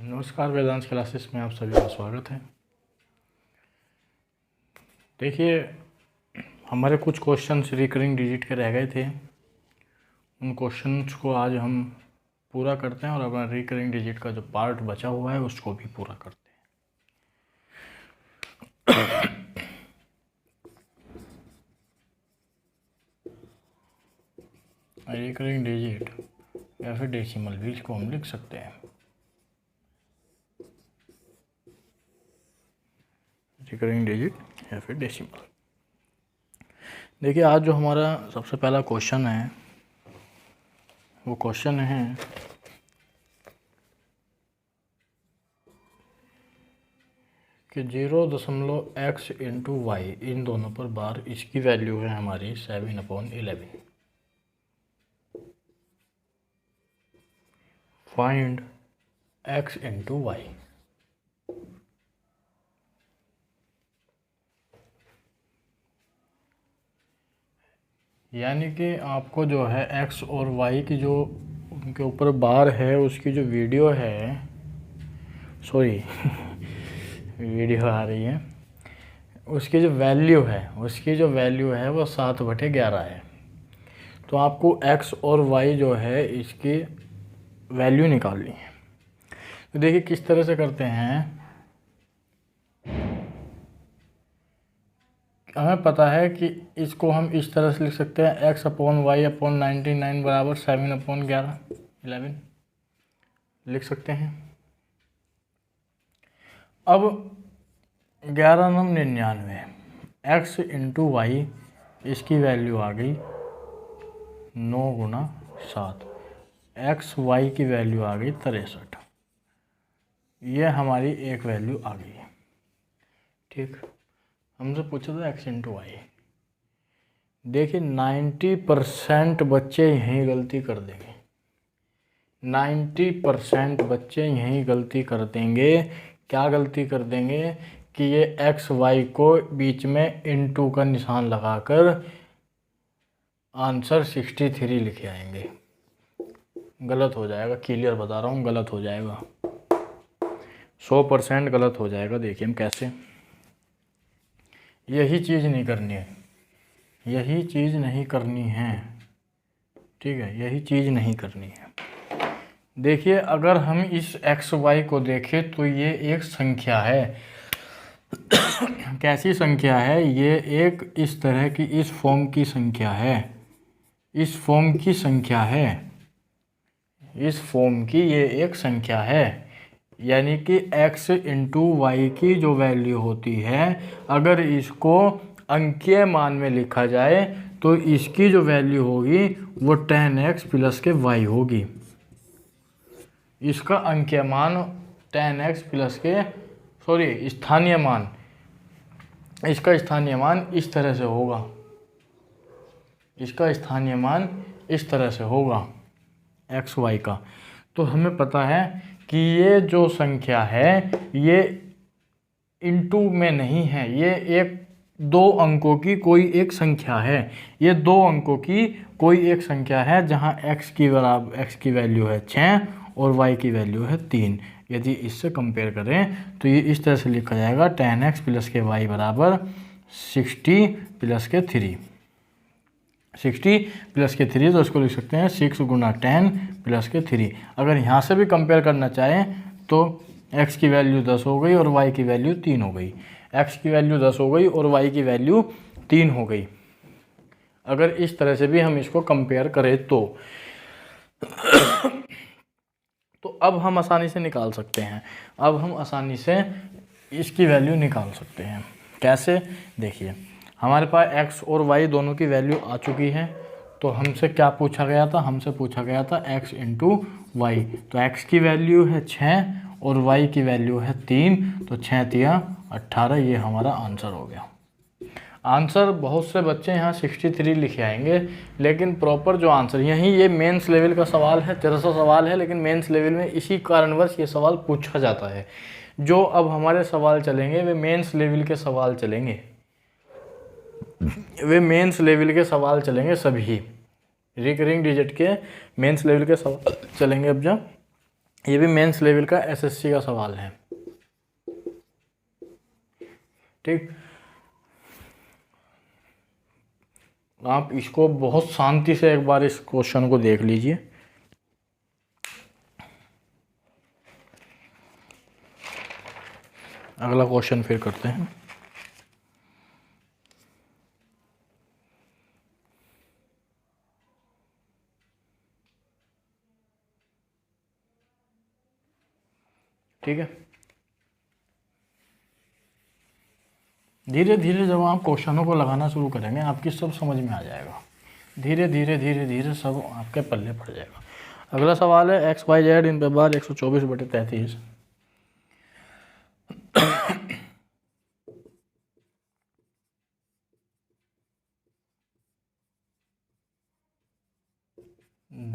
नमस्कार, वेदांश क्लासेस में आप सभी का स्वागत है। देखिए, हमारे कुछ क्वेश्चंस रिकरिंग डिजिट के रह गए थे। उन क्वेश्चंस को आज हम पूरा करते हैं और अपना रिकरिंग डिजिट का जो पार्ट बचा हुआ है उसको भी पूरा करते हैं। रिकरिंग डिजिट या फिर डेसिमल भी इसको हम लिख सकते हैं। रिकरिंग डिजिट या फिर डेसिमल। देखिए, आज जो हमारा सबसे पहला क्वेश्चन है वो क्वेश्चन है कि 0.x इंटू वाई, इन दोनों पर बार, इसकी वैल्यू है हमारी 7/11। Find x into Y. यानी कि आपको जो है x और y की जो उनके ऊपर बार है उसकी जो वीडियो है, सॉरी वीडियो आ रही है, उसकी जो वैल्यू है वो 7/11 है। तो आपको x और y जो है इसकी वैल्यू निकालनी है। तो देखिए किस तरह से करते हैं। हमें पता है कि इसको हम इस तरह से लिख सकते हैं, x/y/99 बराबर 7/11 लिख सकते हैं। अब 11×99 x इंटू वाई, इसकी वैल्यू आ गई 9×7, x y की वैल्यू आ गई 63। ये हमारी एक वैल्यू आ गई है। ठीक, हमसे पूछा था x इंटू वाई। देखिए 90% बच्चे यहीं गलती कर देंगे। 90% बच्चे यहीं गलती कर देंगे। क्या गलती कर देंगे कि ये x y को बीच में इंटू का निशान लगाकर आंसर 63 लिखे आएंगे। गलत हो जाएगा, क्लियर बता रहा हूँ, गलत हो जाएगा, 100% गलत हो जाएगा। देखिए हम कैसे, यही चीज़ नहीं करनी है, यही चीज़ नहीं करनी है। ठीक है, यही चीज़ नहीं करनी है। देखिए अगर हम इस एक्स वाई को देखें तो ये एक संख्या है। कैसी संख्या है? ये एक इस तरह की, इस फॉर्म की संख्या है, इस फॉर्म की संख्या है, इस फॉर्म की ये एक संख्या है। यानी कि x इंटू वाई की जो वैल्यू होती है, अगर इसको अंकीय मान में लिखा जाए तो इसकी जो वैल्यू होगी वो 10x प्लस के y होगी। इसका अंकीय मान 10x प्लस के, सॉरी स्थानीय मान, इसका स्थानीय मान इस तरह से होगा, इसका स्थानीय मान इस तरह से होगा एक्स वाई का। तो हमें पता है कि ये जो संख्या है ये इनटू में नहीं है, ये एक 2 अंकों की कोई एक संख्या है। ये 2 अंकों की कोई एक संख्या है जहां x की वैल्यू है 6 और y की वैल्यू है 3। यदि इससे कंपेयर करें तो ये इस तरह से लिखा जाएगा 10x प्लस के y बराबर 60 प्लस के 3। 60 प्लस के 3, तो इसको लिख सकते हैं 6×10 प्लस के 3। अगर यहाँ से भी कंपेयर करना चाहें तो x की वैल्यू 10 हो गई और y की वैल्यू 3 हो गई। x की वैल्यू 10 हो गई और y की वैल्यू 3 हो गई। अगर इस तरह से भी हम इसको कंपेयर करें तो अब हम आसानी से निकाल सकते हैं। अब हम आसानी से इसकी वैल्यू निकाल सकते हैं। कैसे? देखिए हमारे पास x और y दोनों की वैल्यू आ चुकी है। तो हमसे क्या पूछा गया था? हमसे पूछा गया था x इंटू वाई। तो x की वैल्यू है 6 और y की वैल्यू है 3, तो 6×3 18, ये हमारा आंसर हो गया। आंसर बहुत से बच्चे यहाँ 63 लिखे आएंगे, लेकिन प्रॉपर जो आंसर, यहीं ये मेंस लेवल का सवाल है, 1300 सवाल है, लेकिन मेंस लेवल में इसी कारणवश ये सवाल पूछा जाता है। जो अब हमारे सवाल चलेंगे वे मेंस लेवल के सवाल चलेंगे, वे मेंस लेवल के सवाल चलेंगे। सभी रिकरिंग डिजिट के मेंस लेवल के सवाल चलेंगे। अब जब ये भी मेंस लेवल का एसएससी का सवाल है। ठीक, आप इसको बहुत शांति से एक बार इस क्वेश्चन को देख लीजिए। अगला क्वेश्चन फिर करते हैं। ठीक है, धीरे धीरे जब आप क्वेश्चनों को लगाना शुरू करेंगे आपकी सब समझ में आ जाएगा। धीरे धीरे धीरे धीरे सब आपके पल्ले पड़ जाएगा। अगला सवाल है एक्स वाई जेड इन पे बार 124/33।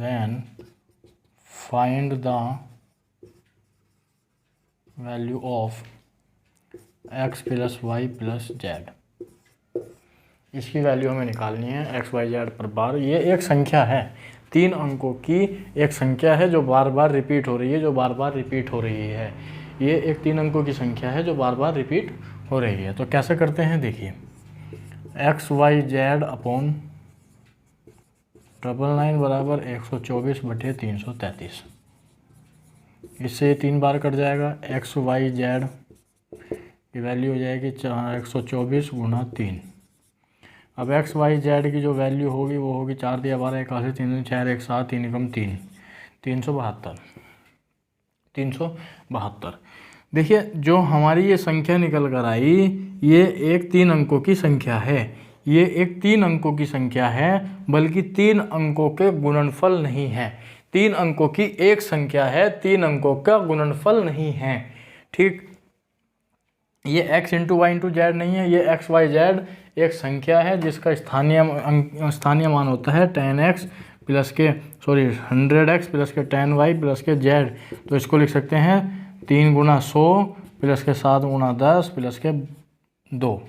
then find the value of x plus y plus z। इसकी वैल्यू हमें निकालनी है एक्स वाई जेड पर बार। ये एक संख्या है, 3 अंकों की एक संख्या है जो बार बार रिपीट हो रही है, जो बार बार रिपीट हो रही है। ये एक 3 अंकों की संख्या है जो बार बार रिपीट हो रही है। तो कैसे करते हैं, देखिए एक्स वाई जेड अपॉन 999 बराबर 124/333। इससे 3 बार कट जाएगा। एक्स वाई जेड की वैल्यू हो जाएगी 124 गुणा 3। अब एक्स वाई जेड की जो वैल्यू होगी वो होगी 4 दिया 12 81 3 4 1 7 3 एकम 3 372। देखिए जो हमारी ये संख्या निकल कर आई ये एक 3 अंकों की संख्या है। ये एक 3 अंकों की संख्या है, बल्कि 3 अंकों के गुणनफल नहीं है। 3 अंकों की एक संख्या है, 3 अंकों का गुणनफल नहीं है। ठीक, ये x into Y into Z नहीं है, ये एक्स वाई जेड एक संख्या है जिसका स्थानीय मान होता है 10x प्लस के 100x प्लस के 10y प्लस के z। तो इसको लिख सकते हैं 3 गुणा 100 प्लस के 7 गुणा 10 प्लस के 2।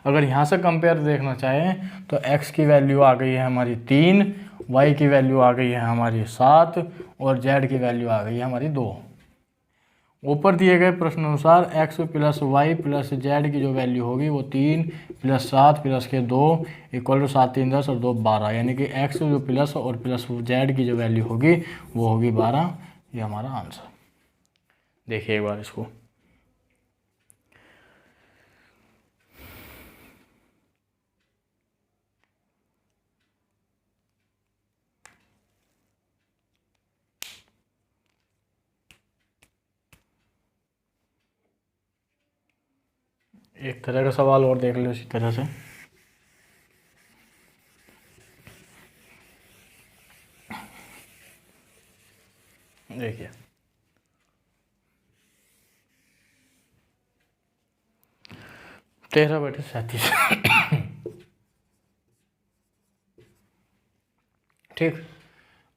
अगर यहाँ से कंपेयर देखना चाहें तो x की वैल्यू आ गई है हमारी 3, y की वैल्यू आ गई है हमारी 7 और z की वैल्यू आ गई है हमारी 2। ऊपर दिए गए प्रश्न अनुसार x plus Y plus Z की जो वैल्यू होगी वो 3 प्लस 7 प्लस के 2 इक्वल टू 7 3 10 और 2 12, यानी कि x जो प्लस और प्लस जेड की जो वैल्यू होगी वो होगी 12। ये हमारा आंसर। देखिए एक बार इसको, एक तरह का सवाल और देख लो इसी तरह से। देखिए 13/37। ठीक,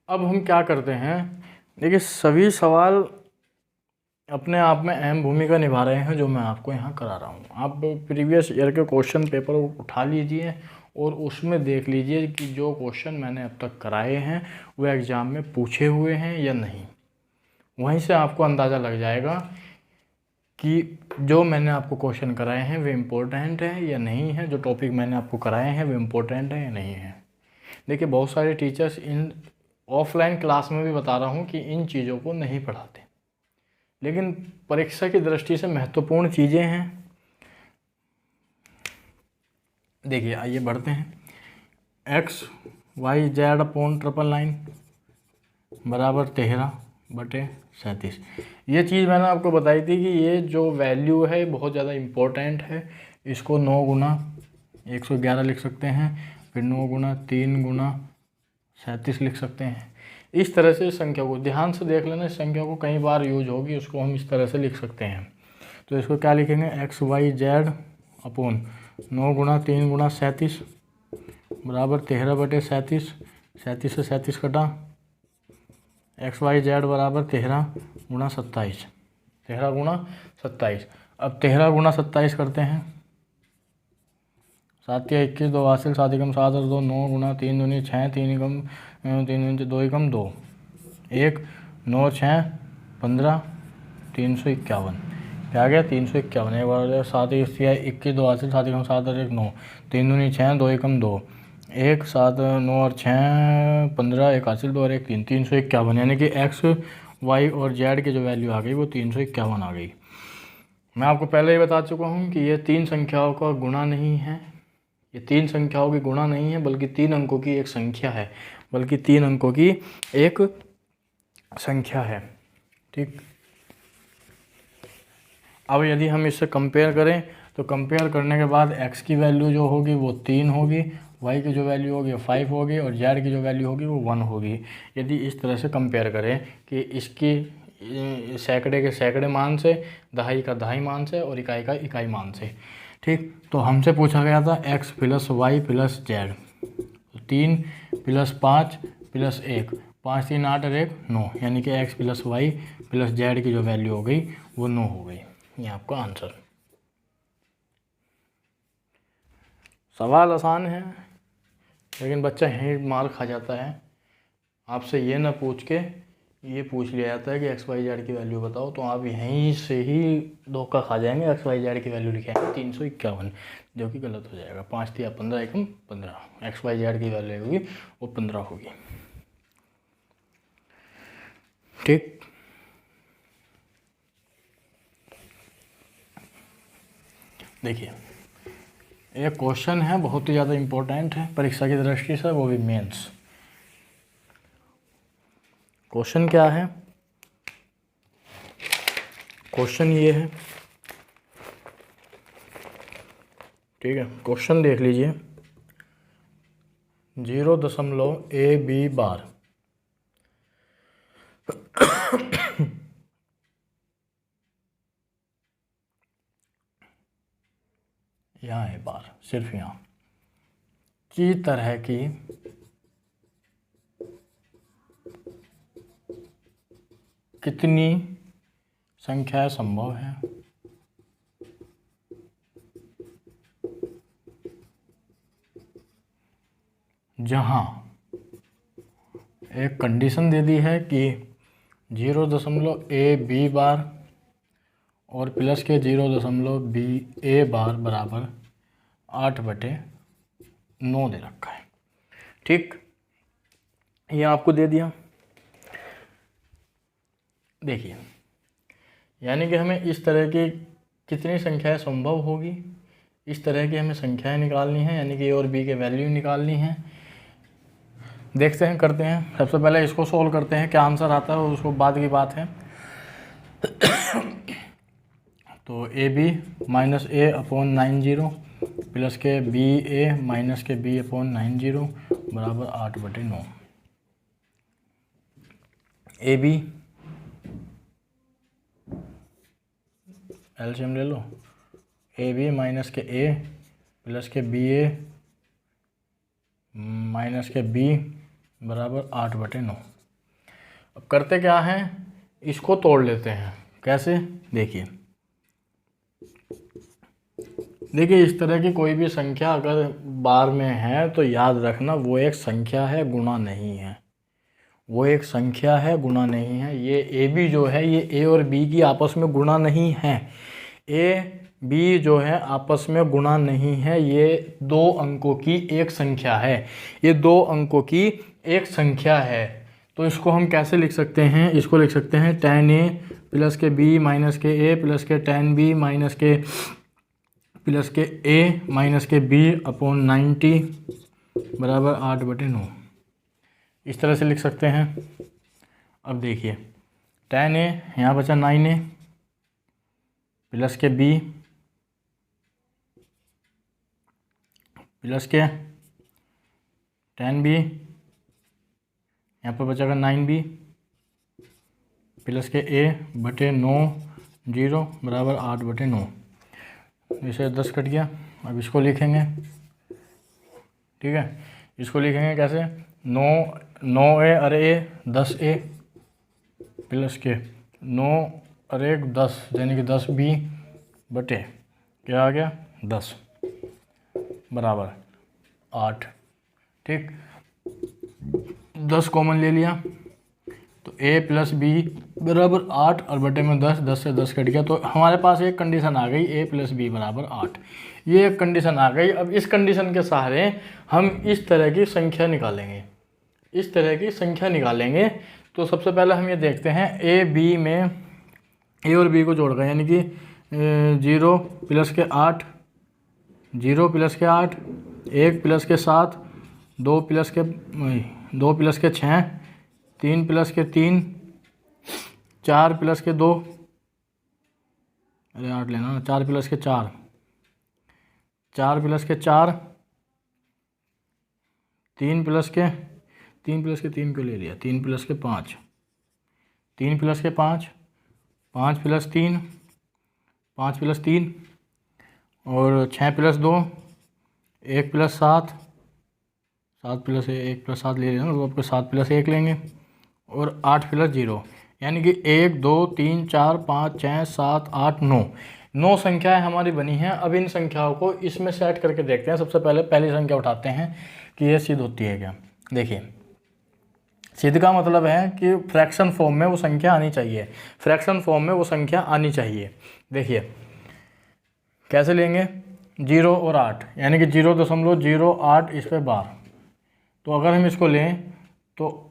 अब हम क्या करते हैं, देखिए सभी सवाल अपने आप में अहम भूमिका निभा रहे हैं जो मैं आपको यहाँ करा रहा हूँ। आप प्रीवियस ईयर के क्वेश्चन पेपर उठा लीजिए और उसमें देख लीजिए कि जो क्वेश्चन मैंने अब तक कराए हैं वो एग्ज़ाम में पूछे हुए हैं या नहीं। वहीं से आपको अंदाज़ा लग जाएगा कि जो मैंने आपको क्वेश्चन कराए हैं वे इम्पोर्टेंट है या नहीं है, जो टॉपिक मैंने आपको कराए हैं वे इम्पोर्टेंट है या नहीं है। देखिए बहुत सारे टीचर्स इन ऑफलाइन क्लास में भी बता रहा हूँ कि इन चीज़ों को नहीं पढ़ाते, लेकिन परीक्षा की दृष्टि से महत्वपूर्ण चीज़ें हैं। देखिए आइए बढ़ते हैं। एक्स वाई जेड अपॉन 999 बराबर 13/37। ये चीज़ मैंने आपको बताई थी कि ये जो वैल्यू है बहुत ज़्यादा इम्पोर्टेंट है। इसको 9 गुना 111 लिख सकते हैं, फिर 9 गुना 3 गुना 37 लिख सकते हैं। इस तरह से संख्या को ध्यान से देख लेना, इस संख्या को कई बार यूज होगी, उसको हम इस तरह से लिख सकते हैं। तो इसको क्या लिखेंगे, एक्स वाई जेड अपॉन 9 गुना 3 गुना 37 बराबर 13/37। 37 से 37 कटा, एक्स वाई जेड बराबर 13 गुना 27। 13 गुना 27। अब 13 गुना 27 करते हैं। 7 या 21 2 हासिल 7 एकम 7 और 2 9 गुना 3 दूनी 6 3 एकम 3 2 एकम 2 1 9 6 15, 351, क्या आ गया 351। एक बार 7 21 2 हासिल, 7 एकम 7 और 1 9, 3 दूनी 6, 2 एकम 2, 1 7 9 और 6 15, 1 हासिल 2 और 1 3, 351। यानी कि एक्स वाई और जेड की जो वैल्यू आ गई वो 351 आ गई। मैं आपको पहले ही बता चुका हूँ कि ये 3 संख्याओं का गुणा नहीं है, ये 3 संख्याओं की गुणा नहीं है, बल्कि 3 अंकों की एक संख्या है, बल्कि 3 अंकों की एक संख्या है। ठीक, अब यदि हम इससे कंपेयर करें तो कंपेयर करने के बाद x की वैल्यू जो होगी वो 3 होगी, y की जो वैल्यू होगी 5 होगी और z की जो वैल्यू होगी वो 1 होगी। यदि इस तरह से कंपेयर करें कि इसकी सैकड़े के सैकड़े मान से, दहाई का दहाई मान से और इकाई का इकाई मान से। ठीक, तो हमसे पूछा गया था x + y + z, 3 + 5 + 1, 5 3 8 और 1 9, यानी कि x + y + z की जो वैल्यू हो गई वो 9 हो गई। ये आपका आंसर। सवाल आसान है लेकिन बच्चा यहीं मार खा जाता है। आपसे ये ना पूछ के ये पूछ लिया जाता है कि एक्स वाई जेड की वैल्यू बताओ, तो आप यहीं से ही धोखा खा जाएंगे, एक्स वाई जेड की वैल्यू लिखेंगे 351, जो कि गलत हो जाएगा। 5 3 15 एकम 15, एक्स वाई जेड की वैल्यू होगी वो 15 होगी। ठीक, देखिए एक क्वेश्चन है बहुत ही ज़्यादा इम्पोर्टेंट है परीक्षा की दृष्टि से, वो भी मेंस। क्वेश्चन क्या है? क्वेश्चन ये है, ठीक है, क्वेश्चन देख लीजिए। 0.AB बार यहाँ है बार, सिर्फ यहाँ की तरह की कितनी संख्याएं संभव है जहाँ एक कंडीशन दे दी है कि 0.AB बार और प्लस के 0.BA बार बराबर 8/9 दे रखा है। ठीक, ये आपको दे दिया। देखिए, यानी कि हमें इस तरह की कितनी संख्याएं संभव होगी, इस तरह की हमें संख्याएं निकालनी है, यानी कि ए और बी के वैल्यू निकालनी है। देखते हैं, करते हैं। सबसे पहले इसको सॉल्व करते हैं, क्या आंसर आता है उसको बाद की बात है। तो A B minus A upon 90 plus K B A minus K B upon 90 बराबर 8/9। ए बी एलसीएम ले लो, ए बी माइनस के ए plus K B A minus K B बराबर 8/9। अब करते क्या है, इसको तोड़ लेते हैं। कैसे? देखिए इस तरह की कोई भी संख्या अगर बार में है तो याद रखना वो एक संख्या है, गुणा नहीं है। वो एक संख्या है, गुणा नहीं है। ये ए बी जो है ये ए और बी की आपस में गुणा नहीं है। ए बी जो है आपस में गुणा नहीं है, ये 2 अंकों की एक संख्या है। ये 2 अंकों की एक संख्या है। तो इसको हम कैसे लिख सकते हैं? इसको लिख सकते हैं tan a प्लस के b माइनस के a प्लस के tan b माइनस के प्लस के a माइनस के b अपॉन 90 बराबर 8/9। इस तरह से लिख सकते हैं। अब देखिए tan a यहाँ बचा 9a प्लस के b प्लस के tan b, यहाँ पर बचेगा 9b प्लस के a/9 0 बराबर 8/9। इसे 10 कट गया। अब इसको लिखेंगे, ठीक है, इसको लिखेंगे कैसे? 9a अरे a 10a प्लस के 9 अरे 10 यानी कि 10b बटे क्या आ गया 10 बराबर 8। ठीक, 10 कॉमन ले लिया तो a प्लस बी बराबर 8 और बटे में 10, 10 से 10 कट गया, तो हमारे पास एक कंडीशन आ गई a + b बराबर 8। ये एक कंडीशन आ गई। अब इस कंडीशन के सहारे हम इस तरह की संख्या निकालेंगे, इस तरह की संख्या निकालेंगे। तो सबसे पहले हम ये देखते हैं a b में a और b को जोड़ कर, यानी कि 0 + के 8, 0 + के 8, 1 + के 7, 2 + के 6, 3 + के 3, 4 + के 2, अरे 8 लेना, 4 + के 4, 4 + के 4, 3 + के 3 क्यों ले लिया, 3 + के 5, 3 + के 5, 5 + 3, 5 + 3 और 6 + 2, 1 + 7, 7 + 1 + 7 ले लेना, तो आपको 7 + 1 लेंगे और 8 + 0, यानी कि 1 2 3 4 5 6 7 8 9, 9 संख्याएं हमारी बनी हैं। अब इन संख्याओं को इसमें सेट करके देखते हैं। सबसे पहले पहली संख्या उठाते हैं कि ये सिद्ध होती है क्या। देखिए, सिद्ध का मतलब है कि फ्रैक्शन फॉर्म में वो संख्या आनी चाहिए, फ्रैक्शन फॉर्म में वो संख्या आनी चाहिए। देखिए कैसे लेंगे, 0 और 8, यानी कि 0.08 इस पर बार। तो अगर हम इसको लें तो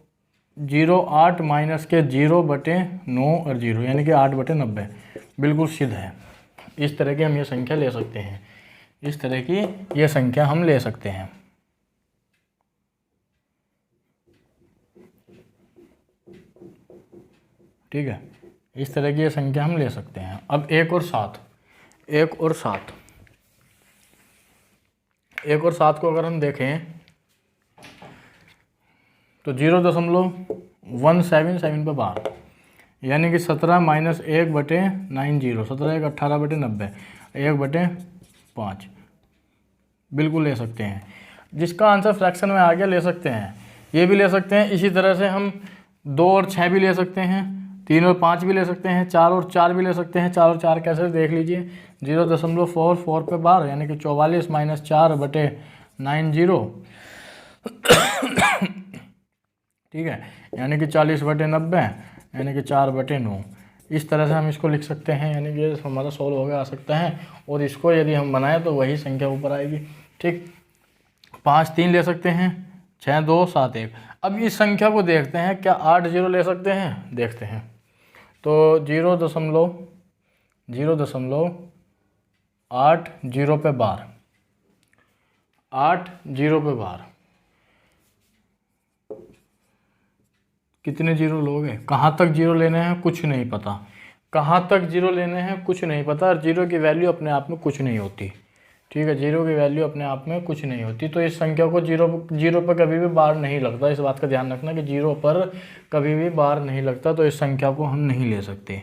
0 8 माइनस के 0 बटे 9 और 0, यानी कि 8 बटे 90, बिल्कुल सिद्ध है। इस तरह की हम ये संख्या ले सकते हैं, इस तरह की ये संख्या हम ले सकते हैं। ठीक है, इस तरह की ये संख्या हम ले सकते हैं। अब 1 और 7, 1 और 7, 1 और 7 को अगर हम देखें तो 0.177 पे बार, यानी कि 17 माइनस 1 बटे 90, 17 1 18 बटे 90, 1 बटे 5, बिल्कुल ले सकते हैं। जिसका आंसर फ्रैक्शन में आ गया ले सकते हैं, ये भी ले सकते हैं। इसी तरह से हम 2 और 6 भी ले सकते हैं, 3 और 5 भी ले सकते हैं, 4 और 4 भी ले सकते हैं। 4 और 4 कैसे देख लीजिए, 0.44 पे बार, यानी कि 44 माइनस 4 बटे 90, ठीक है, यानी कि 40 बटे 90, यानी कि 4 बटे 9। इस तरह से हम इसको लिख सकते हैं, यानी कि हमारा सॉल्व हो गया आ सकता है। और इसको यदि हम बनाएं तो वही संख्या ऊपर आएगी। ठीक, 5 3 ले सकते हैं, 6 2 7 1। अब इस संख्या को देखते हैं, क्या 8 0 ले सकते हैं, देखते हैं। तो 0.80 पे बार, 8 0 पे बार, कितने जीरो लोगे, कहाँ तक जीरो लेने हैं कुछ नहीं पता, कहाँ तक जीरो लेने हैं कुछ नहीं पता। और जीरो की वैल्यू अपने आप में कुछ नहीं होती। ठीक है, जीरो की वैल्यू अपने आप में कुछ नहीं होती। तो इस संख्या को जीरो पर कभी भी बार नहीं लगता। इस बात का ध्यान रखना कि जीरो पर कभी भी बार नहीं लगता, तो इस संख्या को हम नहीं ले सकते।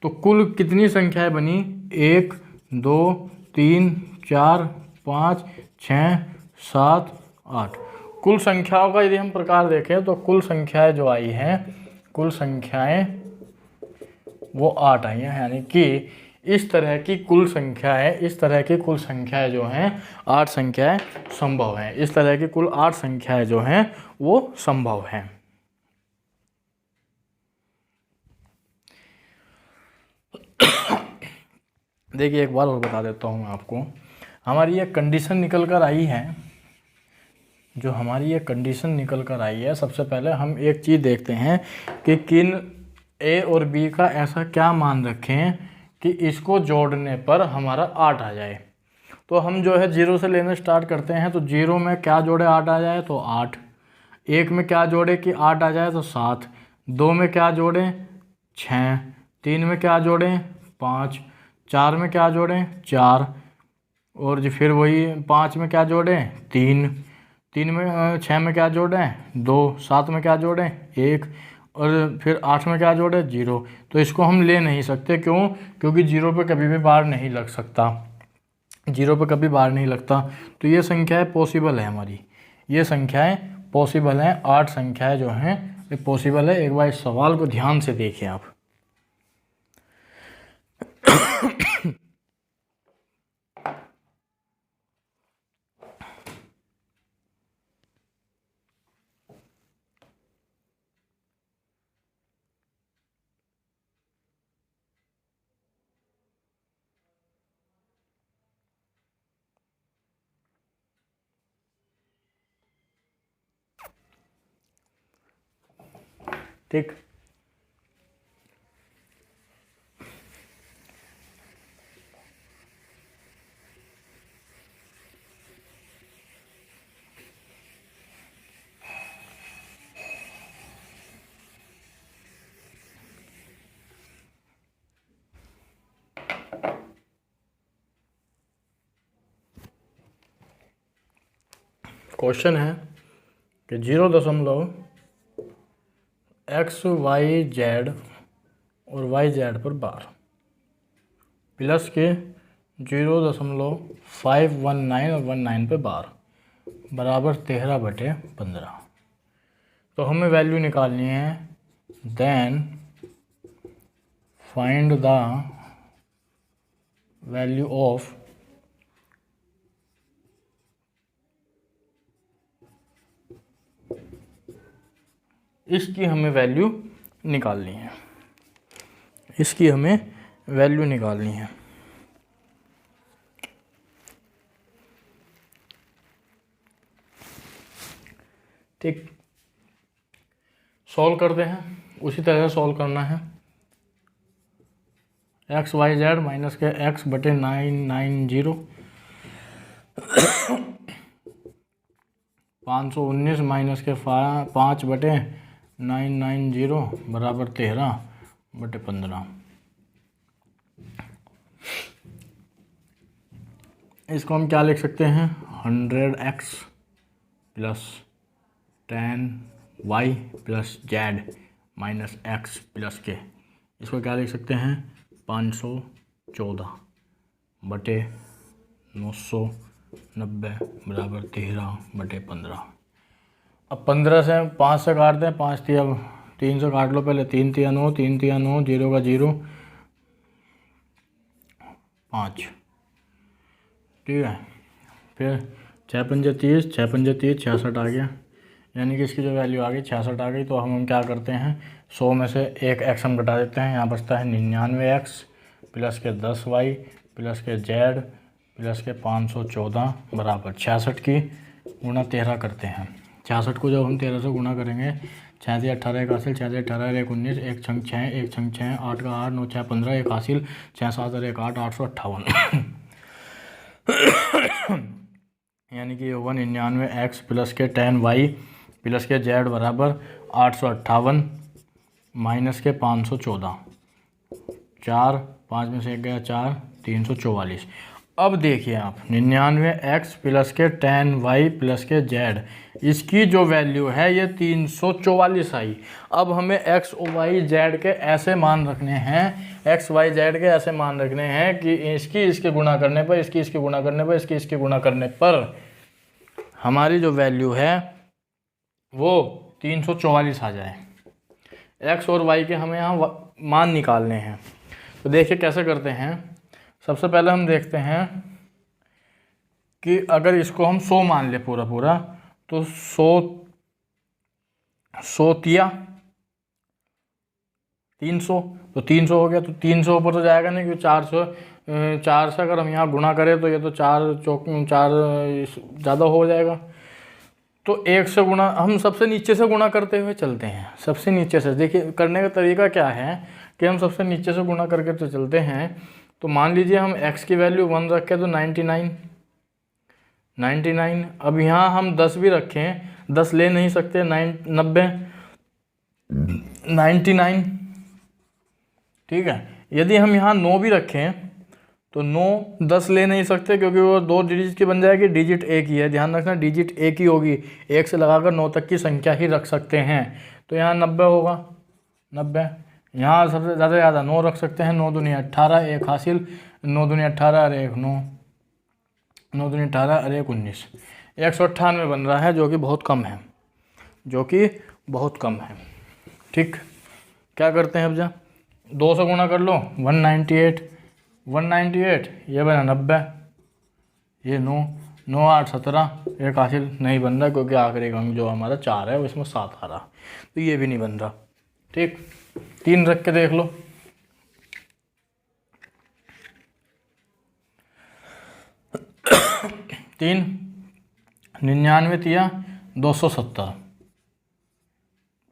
तो कुल कितनी संख्याएं बनी, 1 2 3 4 5 6 7 8। कुल संख्याओं का यदि हम प्रकार देखें तो कुल संख्याएं जो आई हैं, कुल संख्याएं वो 8 आई हैं। यानी कि इस तरह की कुल संख्याएं, इस तरह की कुल संख्याएं जो हैं 8 संख्याएं संभव हैं। इस तरह की कुल 8 संख्याएं जो हैं वो संभव हैं। देखिए एक बार और बता देता हूँ मैं आपको, हमारी ये कंडीशन निकल कर आई है, जो हमारी ये कंडीशन निकल कर आई है। सबसे पहले हम एक चीज़ देखते हैं कि किन ए और बी का ऐसा क्या मान रखें कि इसको जोड़ने पर हमारा 8 आ जाए। तो हम जो है 0 से लेने स्टार्ट करते हैं। तो 0 में क्या जोड़े 8 आ जाए, तो 8। 1 में क्या जोड़े कि 8 आ जाए, तो 7। 2 में क्या जोड़ें, 6। 3 में क्या जोड़ें, 5। 4 में क्या जोड़ें, 4। और जो फिर वही 5 में क्या जोड़ें, 3। 3 में 6 में क्या जोड़ें, 2। 7 में क्या जोड़ें, 1। और फिर 8 में क्या जोड़ें, 0। तो इसको हम ले नहीं सकते, क्यों, क्योंकि 0 पे कभी भी बार नहीं लग सकता, 0 पे कभी बार नहीं लगता। तो ये संख्याएं पॉसिबल है हमारी, ये संख्याएं पॉसिबल हैं। 8 संख्याएं जो हैं ये पॉसिबल है। एक बार इस सवाल को ध्यान से देखिए आप। ठीक। क्वेश्चन है कि 0.XYZ और YZ पर बार प्लस के 0.519 और 19 पे बार बराबर 13/15। तो हमें वैल्यू निकालनी है। Then find the value of इसकी हमें वैल्यू निकालनी है। इसकी हमें वैल्यू निकालनी है। ठीक, सॉल्व करते हैं। उसी तरह से सॉल्व करना है। XYZ माइनस के X/990 519 माइनस के 5/990 बराबर 13/15। इसको हम क्या लिख सकते हैं? 100x plus 10y plus Z minus x plus के। इसको क्या लिख सकते हैं? 514/990 बराबर 13/15। अब 15 से 5 से काट दें। 5 3 3 से काट लो पहले। 3 3 9, 3 3 9, 0 का 0, 5। ठीक है। फिर 6 5 30, 6 5 30, 66 आ गया। यानी कि इसकी जो वैल्यू आ गई 66 आ गई। तो हम क्या करते हैं? 100 में से एक एक्स हम घटा देते हैं। यहाँ बचता है 99x प्लस के 10y प्लस के z प्लस के 514 बराबर 66 की गुणा 13 करते हैं। 66 को जब हम 13 से गुणा करेंगे, 6 से 18 एक हासिल, 6 से 18 1 19, 1 छंग 6, 1 छंग 6, 8 का 8, 9 6 15, एक हासिल, 6 7 और 1 8, 858। यानी कि 199x प्लस के 10y प्लस के z बराबर 858 माइनस के 514। 4 5 में से 1 गया 4, 344। अब देखिए आप 99x प्लस के 10y प्लस के z, इसकी जो वैल्यू है ये 344 आई। अब हमें x y z के ऐसे मान रखने हैं, x y z के ऐसे मान रखने हैं कि इसकी इसके गुणा करने पर, इसकी इसके गुणा करने पर, इसकी इसके गुणा करने पर हमारी जो वैल्यू है वो 344 आ जाए। x और y के हमें यहाँ मान निकालने हैं। तो देखिए कैसे करते हैं। सबसे पहले हम देखते हैं कि अगर इसको हम 100 मान ले पूरा पूरा, तो 100 तिया 300, तो 300 हो गया। तो 300 ऊपर तो जाएगा नहीं, क्योंकि 4 से अगर हम यहाँ गुणा करें तो ये तो 4 चौक 4 ज़्यादा हो जाएगा। तो 1 से गुणा, हम सबसे नीचे से गुणा करते हुए चलते हैं। सबसे नीचे से देखिए करने का तरीका क्या है कि हम सबसे नीचे से गुणा करके तो चलते हैं। तो मान लीजिए हम x की वैल्यू 1 रखें तो 99। अब यहाँ हम 10 भी रखें, 10 ले नहीं सकते, 99। ठीक है। यदि हम यहाँ 9 भी रखें तो 9 10 ले नहीं सकते, क्योंकि वो 2 डिजिट की बन जाएगी। डिजिट एक ही है, ध्यान रखना, डिजिट एक ही होगी। 1 से लगाकर 9 तक की संख्या ही रख सकते हैं। तो यहाँ 90 होगा, 90। यहाँ सबसे ज़्यादा 9 रख सकते हैं। 9 दूनी 18, एक हासिल, 9 दूनी 18 और 1 9, 9 दूनी 18 और 1 19, 198 बन रहा है, जो कि बहुत कम है, जो कि बहुत कम है। ठीक, क्या करते हैं अब? जा 2 से गुणा कर लो, 198, ये बना 90, ये 9 9 8 17, एक हासिल नहीं बन रहा, क्योंकि आखिरी अंक जो हमारा 4 है इसमें 7 आ रहा, तो ये भी नहीं बन रहा। ठीक, 3 रख के देख लो। तीन 99 तिया 270,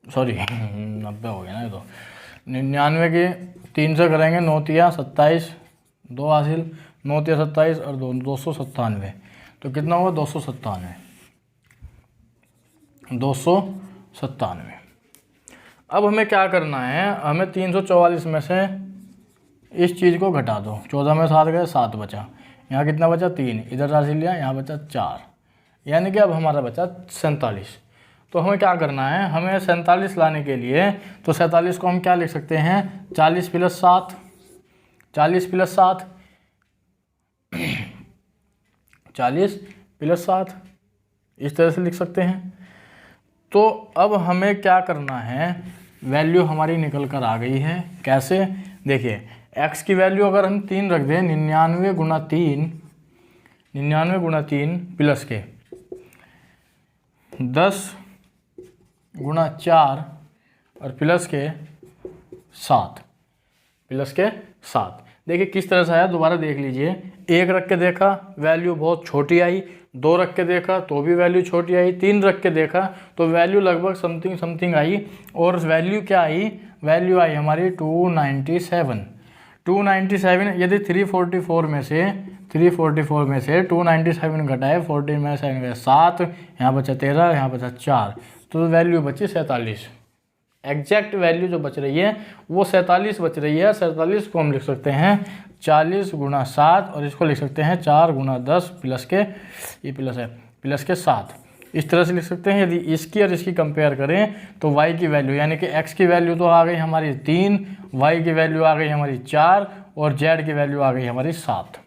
सॉरी 90 हो गया ना ये तो। 99 के 3 से करेंगे, 9 तिया 27, 2 हासिल, 9 तिया 27 और 297, तो कितना होगा 297, 297। अब हमें क्या करना है, हमें 344 में से इस चीज़ को घटा दो। 14 में 7 गए, 7 बचा, यहाँ कितना बचा 3, इधर राशि लिया, यहाँ बचा 4, यानी कि अब हमारा बचा 47। तो हमें क्या करना है, हमें 47 लाने के लिए तो 47 को हम क्या लिख सकते हैं, 40 + 7, 40 + 7, 40 + 7 इस तरह से लिख सकते हैं। तो अब हमें क्या करना है, वैल्यू हमारी निकल कर आ गई है। कैसे, देखिए x की वैल्यू अगर हम 3 रख दें, 99 × 3 प्लस के 10 × 4 और प्लस के 7, देखिए किस तरह से आया, दोबारा देख लीजिए। 1 रख के देखा, वैल्यू बहुत छोटी आई, 2 रख के देखा तो भी वैल्यू छोटी आई, 3 रख के देखा तो वैल्यू लगभग समथिंग आई, और वैल्यू क्या आई, वैल्यू आई हमारी 297। 297 यदि 344 में से 297 घटाए, 14 में 7 गए 7, यहाँ बचा 13, यहाँ बचा 4, तो वैल्यू बची 47। एग्जैक्ट वैल्यू जो बच रही है वो 47 बच रही है। 47 को हम लिख सकते हैं 40 × 7 और इसको लिख सकते हैं 4 × 10 प्लस के, ये प्लस है, प्लस के 7, इस तरह से लिख सकते हैं। यदि इसकी और इसकी कंपेयर करें तो y की वैल्यू यानी कि x की वैल्यू तो आ गई हमारी 3, y की वैल्यू आ गई हमारी 4 और z की वैल्यू आ गई हमारी 7।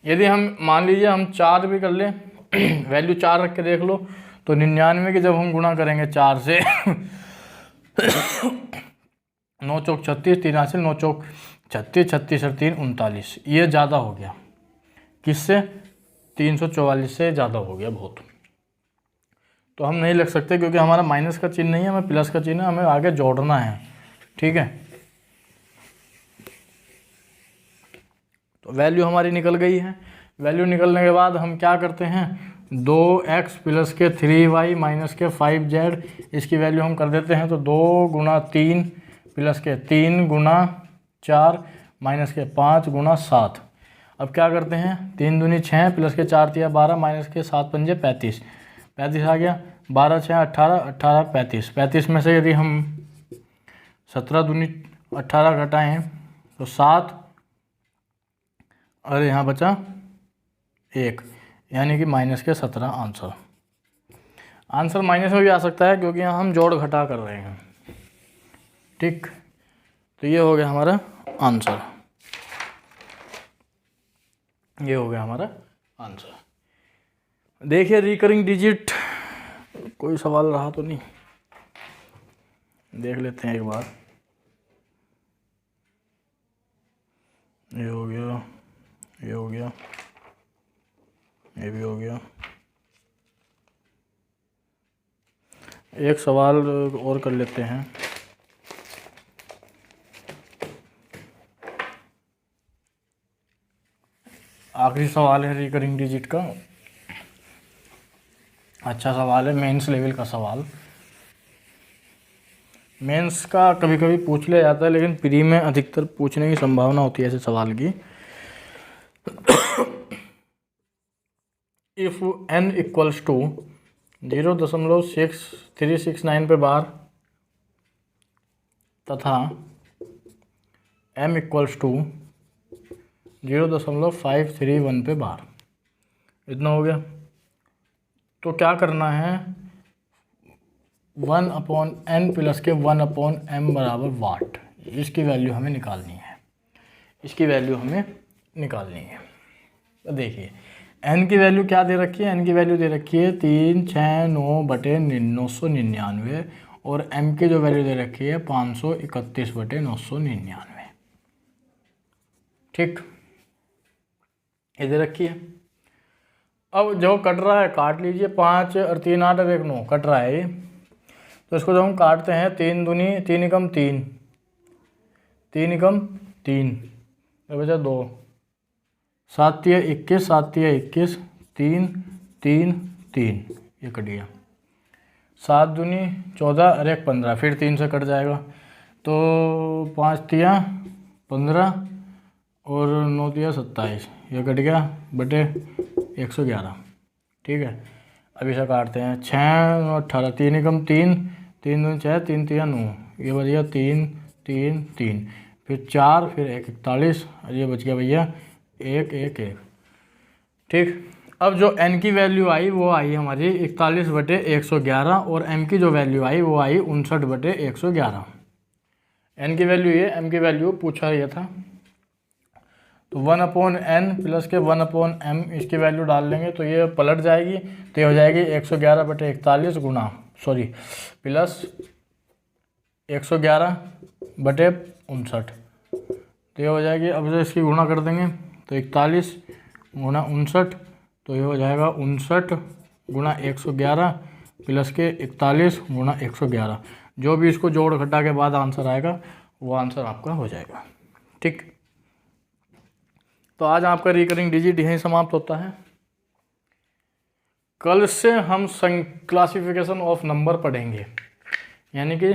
यदि हम मान लीजिए हम 4 भी कर लें, वैल्यू 4 रख के देख लो, तो 99 की जब हम गुणा करेंगे 4 से 9 चौक 36, 3 हासिल, 9 चौक 36, 36 और 3 39, ये ज़्यादा हो गया, किससे, 344 से ज़्यादा हो गया बहुत। तो हम नहीं लिख सकते क्योंकि हमारा माइनस का चिन्ह नहीं है, हमें प्लस का चिन्ह है, हमें आगे जोड़ना है, ठीक है। तो वैल्यू हमारी निकल गई है। वैल्यू निकलने के बाद हम क्या करते हैं, 2x प्लस के 3y माइनस के 5z, इसकी वैल्यू हम कर देते हैं, तो 2 × 3 प्लस के 3 × 4 माइनस के 5 × 7। अब क्या करते हैं, 3 दूनी 6 प्लस के 4 तिया 12 माइनस के 7 पंजे 35, 35 आ गया, 12 6 18, 18 35, 35 में से यदि हम 17 दूनी 18 घटाएँ तो 7 और यहाँ बचा 1, यानी कि माइनस के 17 आंसर माइनस में भी आ सकता है क्योंकि यहाँ हम जोड़ घटा कर रहे हैं, ठीक। तो ये हो गया हमारा आंसर, ये हो गया हमारा आंसर। देखिए रिकरिंग डिजिट, कोई सवाल रहा तो नहीं, देख लेते हैं एक बार। ये हो गया, ये हो गया, ये भी हो गया। एक सवाल और कर लेते हैं। आखिरी सवाल है रिकरिंग डिजिट का, अच्छा सवाल है, मेंस लेवल का सवाल। मेंस का कभी कभी पूछ लिया जाता है लेकिन प्री में अधिकतर पूछने की संभावना होती है ऐसे सवाल की। इफ n इक्वल्स टू 0.6369 पे बार तथा m इक्वल्स टू 0.531 पे बार, इतना हो गया। तो क्या करना है, 1/n प्लस के 1/m बराबर वाट, इसकी वैल्यू हमें निकालनी है, इसकी वैल्यू हमें निकालनी है। तो देखिए n की वैल्यू क्या दे रखी है, n की वैल्यू दे रखी है 369/999 और m की जो वैल्यू दे रखी है 531/999, ठीक, ये दे रखी है। अब जो कट रहा है काट लीजिए, 5 और 3 8 और 1 9 कट रहा है ये, तो इसको जब हम काटते हैं 3 दूनी 3 एकम 3, 3 एकम 3, ये बचा 2, 7 तिया 21, 7 तिया 21, 3 3 3, ये कट गया। 7 दूनी 14 और 1 15, फिर 3 से कट जाएगा तो 5 तिया 15 और 9 तिया 27, ये कट गया बटे 111। ठीक है, अब इसे काटते हैं। 6 और 18, 3 एकम 3, 3 दूनी 6, 3 तिया 9, ये बच गया 3 3 3, फिर 4, फिर 1 41 और ये बच गया भैया 1 1 1। ठीक, अब जो n की वैल्यू आई वो आई हमारी 41 बटे 111 और m की जो वैल्यू आई वो आई 59 बटे 111। n की वैल्यू ये, m की वैल्यू पूछा ये था, तो 1/n प्लस के 1/m इसकी वैल्यू डाल लेंगे तो ये पलट जाएगी, तो ये हो जाएगी 111 बटे 41 गुना प्लस 111 बटे 59, तो ये हो जाएगी। अब जो इसकी गुणा कर देंगे तो 41 गुना 59, तो ये हो जाएगा 59 गुना 111 प्लस के 41 गुना 111। जो भी इसको जोड़ घटा के बाद आंसर आएगा वो आंसर आपका हो जाएगा। ठीक, तो आज आपका रिकरिंग डिजिट यहीं समाप्त होता है। कल से हम क्लासिफिकेशन ऑफ नंबर पढ़ेंगे, यानी कि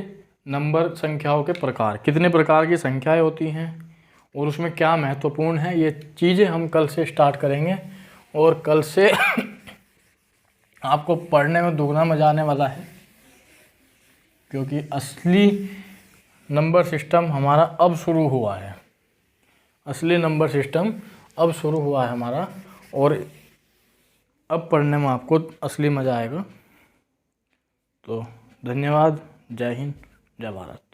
नंबर संख्याओं के प्रकार, कितने प्रकार की संख्याएं होती हैं और उसमें क्या महत्वपूर्ण है, ये चीज़ें हम कल से स्टार्ट करेंगे। और कल से आपको पढ़ने में दुगना मजा आने वाला है, क्योंकि असली नंबर सिस्टम हमारा अब शुरू हुआ है। असली नंबर सिस्टम अब शुरू हुआ है हमारा, और अब पढ़ने में आपको असली मज़ा आएगा। तो धन्यवाद, जय हिंद, जय भारत।